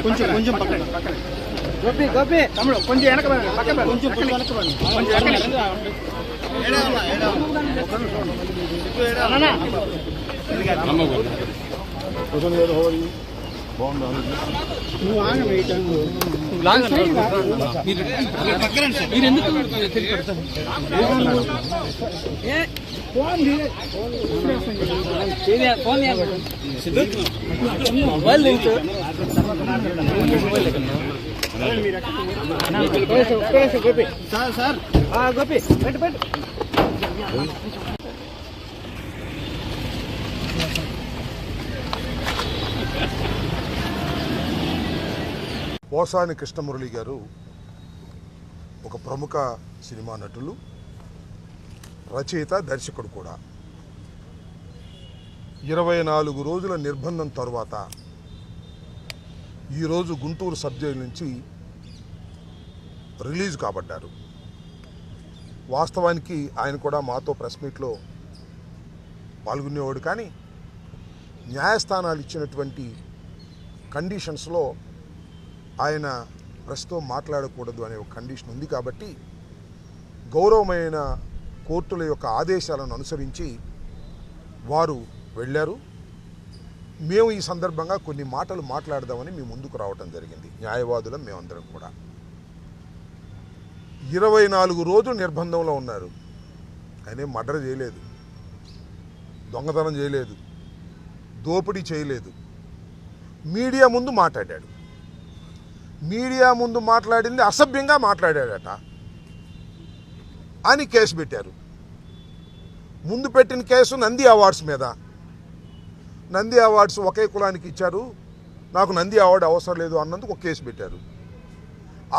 కొంచెం గోపి గోపి తమ్ముడు కొంచెం వెనక కొంచెం గోపి సార్ గోపి పెట్టు పోసాని కృష్ణమురళి గారు ఒక ప్రముఖ సినిమా నటులు, రచయిత, దర్శకుడు కూడా. 24 రోజుల నిర్బంధం తరువాత ఈరోజు గుంటూరు సబ్ జైలు నుంచి రిలీజ్ కాబడ్డారు. వాస్తవానికి ఆయన కూడా మాతో ప్రెస్ మీట్లో పాల్గొనేవాడు, కానీ న్యాయస్థానాలు ఇచ్చినటువంటి కండిషన్స్లో ఆయన ప్రెస్తో మాట్లాడకూడదు అనే ఒక కండిషన్ ఉంది. కాబట్టి గౌరవమైన కోర్టుల యొక్క ఆదేశాలను అనుసరించి వారు వెళ్ళారు. మేము ఈ సందర్భంగా కొన్ని మాటలు మాట్లాడదామని మీ ముందుకు రావటం జరిగింది. న్యాయవాదులం మేమందరం కూడా 24 రోజులు నిర్బంధంలో ఉన్నారు. ఆయన మర్డర్ చేయలేదు, దొంగతనం చేయలేదు, దోపిడీ చేయలేదు. మీడియా ముందు మాట్లాడాడు. మీడియా ముందు మాట్లాడింది అసభ్యంగా మాట్లాడాడట అని కేసు పెట్టారు. ముందు పెట్టిన కేసు నంది అవార్డ్స్ మీద. నంది అవార్డ్స్ ఒకే కులానికి ఇచ్చారు, నాకు నంది అవార్డు అవసరం లేదు అన్నందుకు ఒక కేసు పెట్టారు.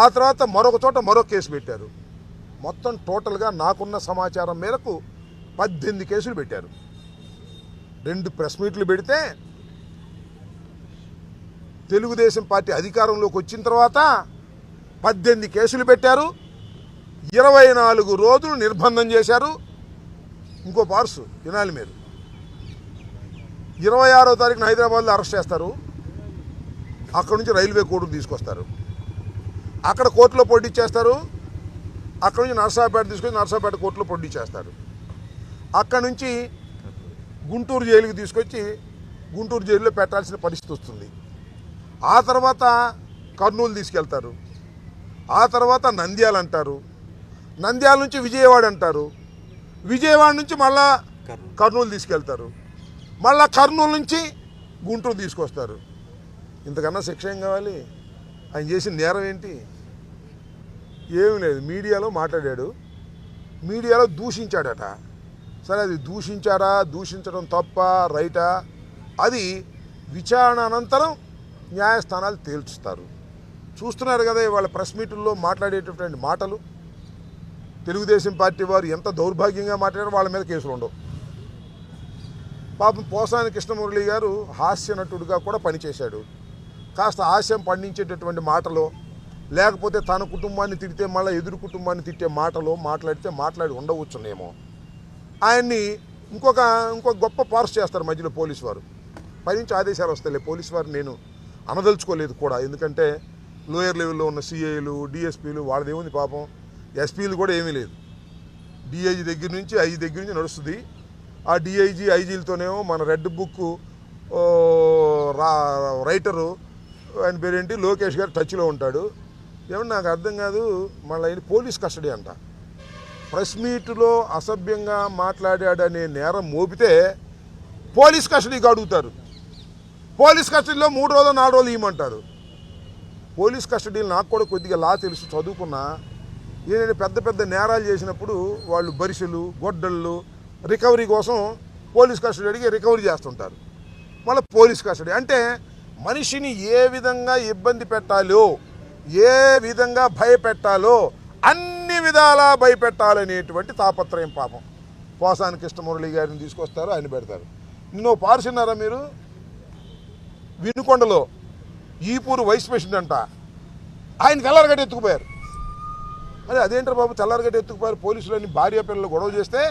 ఆ తర్వాత మరొక చోట మరొక కేసు పెట్టారు. మొత్తం టోటల్గా నాకున్న సమాచారం మేరకు 18 కేసులు పెట్టారు. 2 ప్రెస్ మీట్లు పెడితే తెలుగుదేశం పార్టీ అధికారంలోకి వచ్చిన తర్వాత 18 కేసులు పెట్టారు. 24 రోజులు నిర్బంధం చేశారు. ఇంకో పార్సు వినాలి మీరు. 26వ తారీఖున హైదరాబాద్లో అరెస్ట్ చేస్తారు. అక్కడ నుంచి రైల్వే కోర్టుకు తీసుకొస్తారు. అక్కడ కోర్టులో పొడి చేస్తారు. అక్కడ నుంచి నర్సాపేట తీసుకొని నర్సాపేట కోర్టులో పొడి చేస్తారు. అక్కడ నుంచి గుంటూరు జైలుకి తీసుకొచ్చి గుంటూరు జైలులో పెట్టాల్సిన పరిస్థితి వస్తుంది. ఆ తర్వాత కర్నూలు తీసుకెళ్తారు. ఆ తర్వాత నంద్యాల అంటారు. నంద్యాల నుంచి విజయవాడ అంటారు. విజయవాడ నుంచి మళ్ళా కర్నూలు తీసుకెళ్తారు. మళ్ళా కర్నూలు నుంచి గుంటూరు తీసుకొస్తారు. ఇంతకన్నా శిక్ష ఏం కావాలి? ఆయన చేసిన నేరం ఏంటి? ఏమీ లేదు. మీడియాలో మాట్లాడాడు, మీడియాలో దూషించాడట. సరే, అది దూషించారా, దూషించడం తప్ప రైటా, అది విచారణ అనంతరం న్యాయస్థానాలు తేల్చుస్తారు. చూస్తున్నారు కదా ఇవాళ ప్రెస్ మీటుల్లో మాట్లాడేటటువంటి మాటలు. తెలుగుదేశం పార్టీ వారు ఎంత దౌర్భాగ్యంగా మాట్లాడారో వాళ్ళ మీద కేసులు ఉండవు. పాపం పోసాని కృష్ణమురళి గారు హాస్య నటుడిగా కూడా పనిచేశాడు. కాస్త హాస్యం పండించేటటువంటి మాటలో, లేకపోతే తన కుటుంబాన్ని తిడితే మళ్ళీ ఎదురు కుటుంబాన్ని తిట్టే మాటలో మాట్లాడి ఉండవచ్చునేమో. ఆయన్ని ఇంకొక గొప్ప పార్స్ చేస్తారు మధ్యలో పోలీసు వారు. పైనుంచి ఆదేశాలు వస్తాయి. పోలీసు వారు నేను అనదలుచుకోలేదు కూడా, ఎందుకంటే లోయర్ లెవెల్లో ఉన్న సిఐలు, డిఎస్పీలు వాళ్ళదేముంది పాపం, ఎస్పీలు కూడా ఏమీ లేదు. డిఐజీ దగ్గర నుంచి ఐజీ దగ్గర నుంచి నడుస్తుంది. ఆ డిఐజీ ఐజీలతోనేమో మన రెడ్ బుక్ రైటరు ఆయన పేరేంటి లోకేష్ గారు టచ్లో ఉంటాడు. ఏమన్నా నాకు అర్థం కాదు. మళ్ళీ ఆయన పోలీస్ కస్టడీ అంట. ప్రెస్ మీట్లో అసభ్యంగా మాట్లాడాడనే నేరం మోపితే పోలీస్ కస్టడీకి అడుగుతారు. పోలీస్ కస్టడీలో 3 రోజులు 4 రోజులు ఇవ్వమంటారు. పోలీస్ కస్టడీలో నాకు కూడా కొద్దిగా లా తెలుసు, చదువుకున్నా. ఏంటంటే పెద్ద పెద్ద నేరాలు చేసినప్పుడు వాళ్ళు బరిసెలు గొడ్డళ్ళు రికవరీ కోసం పోలీస్ కస్టడీ అడిగి రికవరీ చేస్తుంటారు. మళ్ళీ పోలీస్ కస్టడీ అంటే మనిషిని ఏ విధంగా ఇబ్బంది పెట్టాలో, ఏ విధంగా భయపెట్టాలో అన్ని విధాలా భయపెట్టాలనేటువంటి తాపత్రయం. పాపం పోసాని కృష్ణమురళి గారిని తీసుకొస్తారు, ఆయన పెడతారు. నిన్న పార్సిన్నారా మీరు? వినుకొండలో ఈపూరు వైస్ ప్రెసిడెంట్ అంట, ఆయన తెల్లారగడ్డ ఎత్తుకుపోయారు. అదేంటారు బాబు తెల్లారగడ్డ ఎత్తుకుపోయారు? పోలీసులని భార్య పిల్లలు గొడవ చేస్తే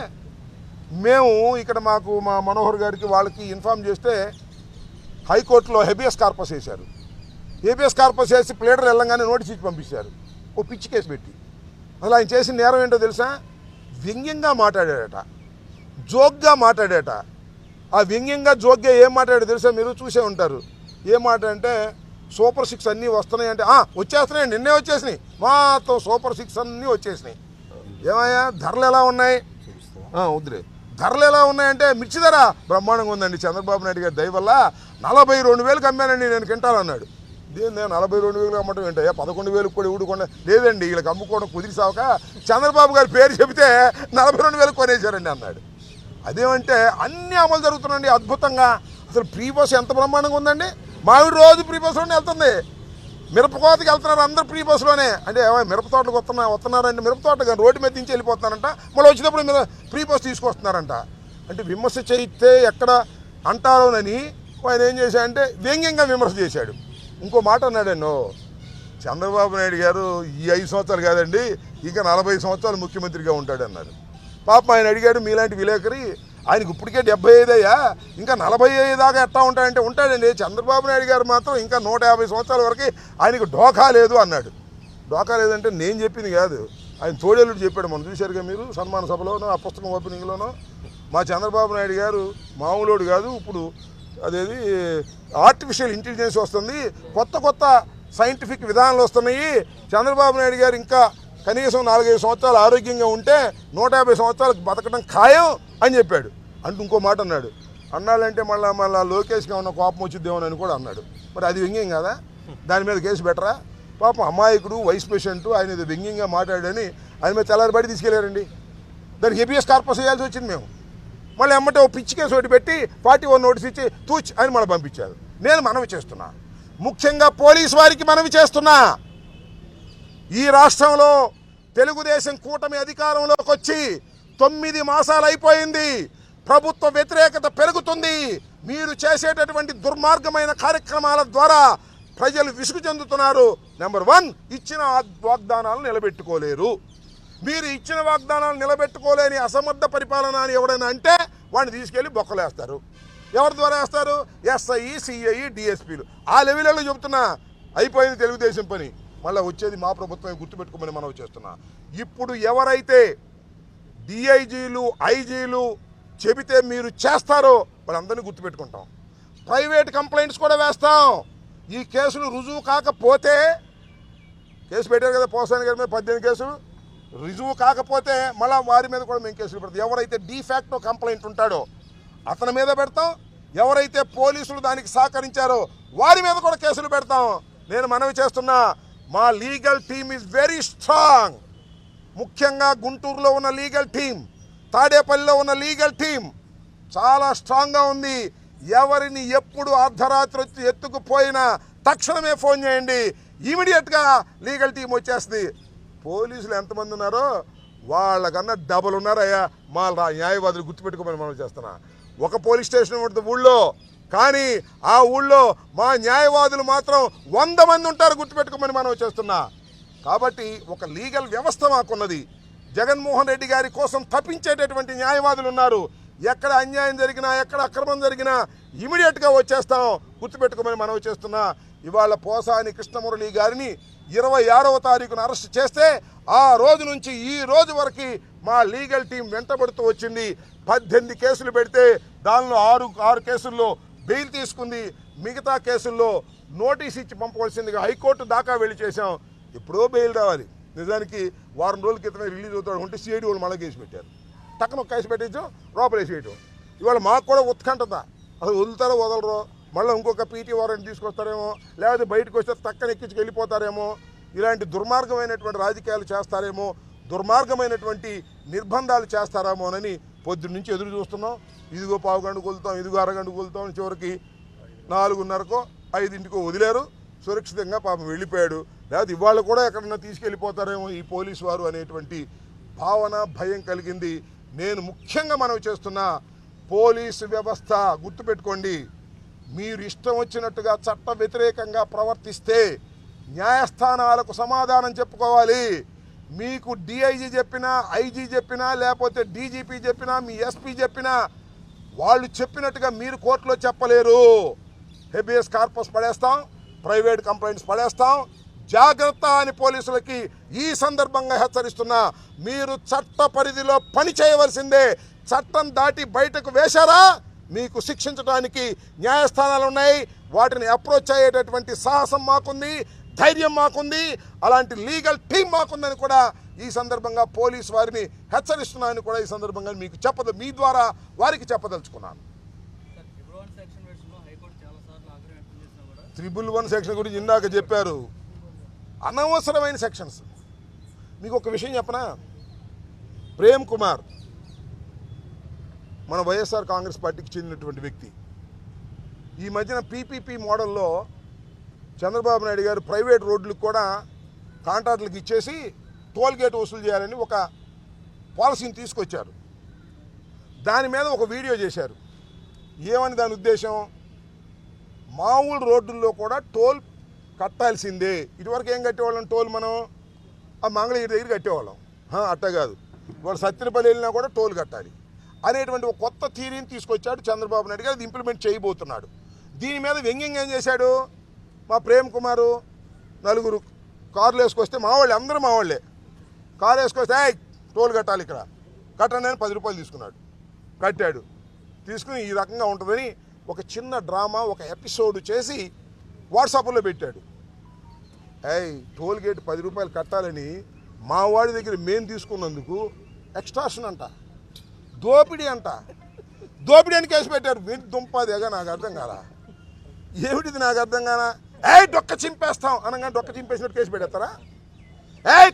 మేము ఇక్కడ మాకు మా మనోహర్ గారికి వాళ్ళకి ఇన్ఫామ్ చేస్తే హైకోర్టులో హెబియస్ కార్పస్ వేశారు. హెబియస్ కార్పస్ వేసి ప్లేడర్ వెళ్ళంగానే నోటీస్ ఇచ్చి పంపించారు, ఓ పిచ్చి కేసు పెట్టి. అసలు ఆయన చేసిన నేరం ఏంటో తెలుసా? వ్యంగ్యంగా మాట్లాడాడట, జోక్గా మాట్లాడాడట. ఆ వ్యంగ్యంగా జోక్గా ఏం మాట్లాడాడో తెలుసా? మీరు చూసే ఉంటారు. ఏం మాట అంటే సూపర్ 6 అన్నీ వస్తున్నాయి అంటే వచ్చేస్తున్నాయి, నిన్నే వచ్చేసినాయి, మొత్తం సూపర్ 6 అన్నీ వచ్చేసినాయి. ఏమయ్యా ధరలు ఎలా ఉన్నాయి? వద్దులే, ధరలు ఎలా ఉన్నాయంటే మిర్చి ధర బ్రహ్మాండంగా ఉందండి, చంద్రబాబు నాయుడు గారి దయ వల్ల 42,000కి అమ్మానండి నేను కింటాలన్నాడు. నేను 42,000 అమ్మటం ఏంటయ్యా, 11,000 కూడా ఊడుకుండా లేదండి, వీళ్ళకి అమ్ముకోవడం కుదిరిసాక చంద్రబాబు గారి పేరు చెబితే 42,000 కొనేశారండి అన్నాడు. అదేమంటే అన్ని అమలు జరుగుతున్నాయండి అద్భుతంగా. అసలు ప్రీ బస్ ఎంత బ్రహ్మాండంగా ఉందండి. మామిడి రోజు ప్రీ బస్సులోనే వెళ్తుంది, మిరపకోతకి వెళ్తున్నారు అందరూ ప్రీ బస్సులోనే. అంటే మిరప తోటలకు వస్తున్నారంటే మిరప తోట కానీ రోడ్డు మీద దించి వెళ్ళిపోతున్నారంట, మళ్ళీ వచ్చినప్పుడు మీరు ప్రీ బస్ తీసుకొస్తున్నారంట. అంటే విమర్శ చేయితే ఎక్కడ అంటారోనని ఆయన ఏం చేశాడంటే వ్యంగ్యంగా విమర్శ చేశాడు. ఇంకో మాట అన్నాడన్నో, చంద్రబాబు నాయుడు గారు ఈ 5 సంవత్సరాలు కాదండి ఇంకా 40 సంవత్సరాలు ముఖ్యమంత్రిగా ఉంటాడన్నారు. పాపం ఆయన అడిగాడు మీలాంటి విలేకరి, ఆయనకు ఇప్పటికే 75 అయ్యా, ఇంకా 45 దాకా ఎట్లా ఉంటాడంటే ఉంటాడండి. చంద్రబాబు నాయుడు గారు మాత్రం ఇంకా 150 సంవత్సరాల వరకు ఆయనకు డోకా లేదు అన్నాడు. డోకా లేదంటే నేను చెప్పింది కాదు, ఆయన తోడేలుడు చెప్పాడు. మనం చూశారుగా మీరు సన్మాన సభలోనో ఆ పుస్తకం ఓపెనింగ్లోనో. మా చంద్రబాబు నాయుడు గారు మామూలుడు కాదు, ఇప్పుడు అదేది ఆర్టిఫిషియల్ ఇంటెలిజెన్స్ వస్తుంది, కొత్త కొత్త సైంటిఫిక్ విధానాలు వస్తున్నాయి. చంద్రబాబు నాయుడు గారు ఇంకా కనీసం 4-5 సంవత్సరాలు ఆరోగ్యంగా ఉంటే 150 సంవత్సరాలకు బతకడం ఖాయం అని చెప్పాడు. అంటూ ఇంకో మాట అన్నాడు, అన్నాడంటే మళ్ళీ లోకేష్గా ఉన్న కోపం వచ్చిద్దేమో అని కూడా అన్నాడు. మరి అది వ్యంగ్యం కదా, దాని మీద కేసు బెటరా? పాపం అమాయకుడు వైస్ ప్రెసిడెంట్ ఆయన ఇది వ్యంగ్యంగా మాట్లాడని ఆయన మీద తెల్లారిబడి తీసుకెళ్లారండి. దానికి హెబియస్ కార్పస్ వేయాల్సి వచ్చింది మేము. మళ్ళీ ఎమ్మటే ఓ పిచ్చి కేసు ఒకటి పెట్టి 41 నోటీస్ ఇచ్చి తూచ్ అని మళ్ళీ పంపించారు. నేను మనవి చేస్తున్నా, ముఖ్యంగా పోలీసు వారికి మనవి చేస్తున్నా, ఈ రాష్ట్రంలో తెలుగుదేశం కూటమి అధికారంలోకి వచ్చి 9 మాసాలు అయిపోయింది. ప్రభుత్వ వ్యతిరేకత పెరుగుతుంది. మీరు చేసేటటువంటి దుర్మార్గమైన కార్యక్రమాల ద్వారా ప్రజలు విసుగు చెందుతున్నారు. నెంబర్ 1, ఇచ్చిన వాగ్దానాలు నిలబెట్టుకోలేరు. మీరు ఇచ్చిన వాగ్దానాలు నిలబెట్టుకోలేని అసమర్థ పరిపాలన అని ఎవడైనా అంటే వాడిని తీసుకెళ్ళి బొక్కలేస్తారు. ఎవరి ద్వారా వేస్తారు? ఎస్ఐ, సిఐ, డిఎస్పీలు. ఆ లెవెల్లో చెబుతున్నా, అయిపోయింది తెలుగుదేశం పని. మళ్ళీ వచ్చేది మా ప్రభుత్వం, గుర్తుపెట్టుకోమని మనం చేస్తున్నా. ఇప్పుడు ఎవరైతే డిఐజీలు, ఐజీలు చెబితే మీరు చేస్తారో వాళ్ళందరినీ గుర్తుపెట్టుకుంటాం. ప్రైవేట్ కంప్లైంట్స్ కూడా వేస్తాం. ఈ కేసులు రుజువు కాకపోతే, కేసు పెట్టారు కదా పోసాని గారి మీద 18 కేసులు, రుజువు కాకపోతే మళ్ళీ వారి మీద కూడా మేము కేసులు పెడతాం. ఎవరైతే డీఫాక్టో కంప్లైంట్ ఉంటాడో అతని మీద పెడతాం. ఎవరైతే పోలీసులు దానికి సహకరించారో వారి మీద కూడా కేసులు పెడతాం. నేను మనవి చేస్తున్నా, మా legal team is very strong. ముఖ్యంగా గుంటూరులో ఉన్న లీగల్ టీం, తాడేపల్లిలో ఉన్న లీగల్ టీం చాలా స్ట్రాంగ్గా ఉంది. ఎవరిని ఎప్పుడు అర్ధరాత్రి వచ్చి ఎత్తుకుపోయినా తక్షణమే ఫోన్ చేయండి, ఇమీడియట్గా లీగల్ టీం వచ్చేస్తుంది. పోలీసులు ఎంతమంది ఉన్నారో వాళ్ళకన్నా డబల్ ఉన్నారయ్యా మా న్యాయవాదులు, గుర్తుపెట్టుకోమని మనం చేస్తున్నా. ఒక పోలీస్ స్టేషన్ ఉంటుంది ఊళ్ళో, కానీ ఆ ఊళ్ళో మా న్యాయవాదులు మాత్రం 100 మంది ఉంటారు, గుర్తుపెట్టుకోమని మనం చేస్తున్నా. కాబట్టి ఒక లీగల్ వ్యవస్థ మాకున్నది. జగన్మోహన్ రెడ్డి గారి కోసం తప్పించేటటువంటి న్యాయవాదులు ఉన్నారు. ఎక్కడ అన్యాయం జరిగినా, ఎక్కడ అక్రమం జరిగినా ఇమీడియట్గా వచ్చేస్తాం, గుర్తుపెట్టుకోమని మనం చేస్తున్నా. ఇవాళ పోసాని కృష్ణమురళి గారిని 26వ తారీఖున అరెస్ట్ చేస్తే ఆ రోజు నుంచి ఈ రోజు వరకు మా లీగల్ టీం వెంటబడుతూ వచ్చింది. 18 కేసులు పెడితే దానిలో 6 కేసుల్లో బెయిల్ తీసుకుంది. మిగతా కేసుల్లో నోటీస్ ఇచ్చి పంపవలసిందిగా హైకోర్టు దాకా వెళ్ళి చేశాం. ఎప్పుడో బెయిల్ రావాలి. నిజానికి వారం రోజుల క్రితమే రిలీజ్ అవుతాడు ఉంటే సిఐడి వాళ్ళు మళ్ళీ కేసు పెట్టారు. టక్కన ఒక కేసు పెట్టించాం, లోపలేసి వేయటం. ఇవాళ మాకు కూడా ఉత్కంఠత, అసలు వదులుతారో వదలరో. మళ్ళీ ఇంకొక పీటీ వారెంట్ తీసుకొస్తారేమో, లేకపోతే బయటకు వస్తే తక్కన ఎక్కించుకు వెళ్ళిపోతారేమో, ఇలాంటి దుర్మార్గమైనటువంటి రాజకీయాలు చేస్తారేమో, దుర్మార్గమైనటువంటి నిర్బంధాలు చేస్తారేమోనని పొద్దున్న నుంచి ఎదురు చూస్తున్నాం. ఇదిగో పావుగంటకు వెళ్తాం, ఇదిగో అరగంటకు వెళ్తాం, చివరికి 4:30కో 5ంటికో వదిలేరు. సురక్షితంగా పాపం వెళ్ళిపోయాడు. లేకపోతే ఇవాళ కూడా ఎక్కడన్నా తీసుకెళ్ళిపోతారేమో ఈ పోలీసు వారు అనేటువంటి భావన, భయం కలిగింది. నేను ముఖ్యంగా మనవి చేస్తున్నా, పోలీసు వ్యవస్థ గుర్తుపెట్టుకోండి, మీరు ఇష్టం వచ్చినట్టుగా చట్ట వ్యతిరేకంగా ప్రవర్తిస్తే న్యాయస్థానాలకు సమాధానం చెప్పుకోవాలి. మీకు డిఐజీ చెప్పినా, ఐజీ చెప్పినా, లేకపోతే డీజీపీ చెప్పినా, మీ ఎస్పీ చెప్పినా వాళ్ళు చెప్పినట్టుగా మీరు కోర్టులో చెప్పలేరు. హెబియస్ కార్పస్ పడేస్తాం, ప్రైవేట్ కంప్లైంట్స్ పడేస్తాం. జాగ్రత్త అని పోలీసులకి ఈ సందర్భంగా హెచ్చరిస్తున్నా. మీరు చట్ట పరిధిలో పని చేయవలసిందే. చట్టం దాటి బయటకు వేశారా మీకు శిక్షించడానికి న్యాయస్థానాలు ఉన్నాయి. వాటిని అప్రోచ్ అయ్యేటటువంటి సాహసం మాకుంది, ధైర్యం మాకుంది, అలాంటి లీగల్ టీం మాకుందని కూడా ఈ సందర్భంగా పోలీసు వారిని హెచ్చరిస్తున్నానని కూడా ఈ సందర్భంగా మీకు మీ ద్వారా వారికి చెప్పదలుచుకున్నాను. 311 సెక్షన్ గురించి ఇందాక చెప్పారు, అనవసరమైన సెక్షన్స్. మీకు ఒక విషయం చెప్పనా, ప్రేమ్ కుమార్ మన వైఎస్ఆర్ కాంగ్రెస్ పార్టీకి చెందినటువంటి వ్యక్తి. ఈ మధ్యన పీపీపీ మోడల్లో చంద్రబాబు నాయుడు గారు ప్రైవేట్ రోడ్లకు కూడా కాంట్రాక్టులకు ఇచ్చేసి టోల్ గేట్ వసూలు చేయాలని ఒక పాలసీని తీసుకొచ్చారు. దాని మీద ఒక వీడియో చేశారు. ఏమని దాని ఉద్దేశం, మామూలు రోడ్డుల్లో కూడా టోల్ కట్టాల్సిందే. ఇటువరకు ఏం కట్టేవాళ్ళం, టోల్ మనం ఆ మంగళగిరి దగ్గర కట్టేవాళ్ళం. అట్టా కాదు, వాళ్ళు సత్తినపల్లి వెళ్ళినా కూడా టోల్ కట్టాలి అనేటువంటి ఒక కొత్త థియరీని తీసుకొచ్చాడు చంద్రబాబు నాయుడు గారు. అది ఇంప్లిమెంట్ చేయబోతున్నాడు. దీని మీద వ్యంగ్యంగా ఏం చేశాడు, మా ప్రేమ్ కుమారు 4 కార్లు వేసుకొస్తే అందరూ మా వాళ్ళే కారు వేసుకొస్తే టోల్ కట్టాలి ఇక్కడ కట్టండి అని 10 రూపాయలు తీసుకున్నాడు. కట్టాడు. తీసుకుని ఈ రకంగా ఉంటుందని ఒక చిన్న డ్రామా, ఒక ఎపిసోడ్ చేసి వాట్సాప్లో పెట్టాడు. టోల్ గేట్ 10 రూపాయలు కట్టాలని మా వాడి దగ్గర మేము తీసుకున్నందుకు ఎక్స్ట్రాషన్ అంట, దోపిడీ అంట. దోపిడీ అని కేసు పెట్టారు. వీటి దుంపదేగా నాకు అర్థం కాలా, ఏమిటిది నాకు అర్థం కానా. డొక్క చింపేస్తాం అనగా డొక్క చింపేసినట్టు కేసు పెట్టేస్తారా,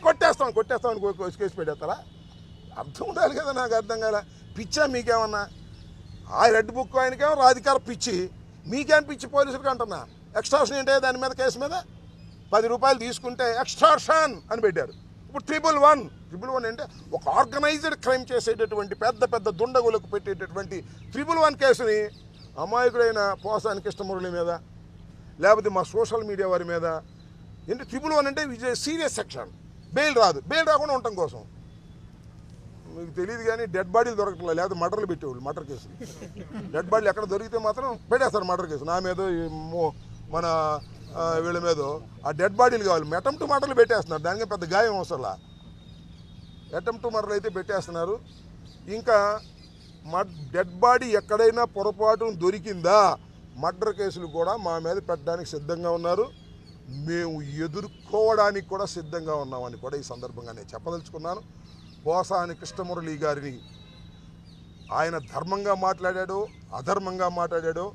కొట్టేస్తాం అని కేసు పెట్టేస్తారా? అర్థం ఉండాలి కదా, నాకు అర్థం కాలా. పిచ్చా మీకేమన్నా? ఆ రెడ్ బుక్ ఆయనకేమో రాధికార పిచ్చి, మీకేం పిచ్చి పోలీసులకి అంటున్నా. ఎక్స్ట్రాషన్ ఏంటే దాని మీద, కేసు మీద 10 రూపాయలు తీసుకుంటే ఎక్స్ట్రాషన్ అని పెట్టారు. ఇప్పుడు 311 అంటే ఒక ఆర్గనైజ్డ్ క్రైమ్ చేసేటటువంటి పెద్ద పెద్ద దుండగులకు పెట్టేటటువంటి 311 కేసుని అమాయకుడైన పోసాని కృష్ణమురళి మీద, లేకపోతే మా సోషల్ మీడియా వారి మీద ఏంటి 311 అంటే సీరియస్ సెక్షన్. బెయిల్ రాదు, బెయిల్ రాకుండా ఉండటం కోసం. మీకు తెలియదు కానీ డెడ్ బాడీలు దొరకట్లేదు, లేకపోతే మర్డర్లు పెట్టేవాళ్ళు, మర్డర్ కేసులు. డెడ్ బాడీలు ఎక్కడ దొరికితే మాత్రం పెట్టేస్తారు మర్డర్ కేసు. నా మీద మన వీళ్ళ మీద ఆ డెడ్ బాడీలు కావాలి. అటెంప్ట్ మర్డర్లు పెట్టేస్తున్నారు, దానికి పెద్ద గాయం అవసరంలా. అటెంప్ట్ మర్డర్లు అయితే పెట్టేస్తున్నారు. ఇంకా డెడ్ బాడీ ఎక్కడైనా పొరపాటు దొరికిందా మర్డర్ కేసులు కూడా మా మీద పెట్టడానికి సిద్ధంగా ఉన్నారు. మేము ఎదుర్కోవడానికి కూడా సిద్ధంగా ఉన్నామని కూడా ఈ సందర్భంగా నేను చెప్పదలుచుకున్నాను. పోసాని కృష్ణమురళి గారిని ఆయన ధర్మంగా మాట్లాడాడో అధర్మంగా మాట్లాడాడో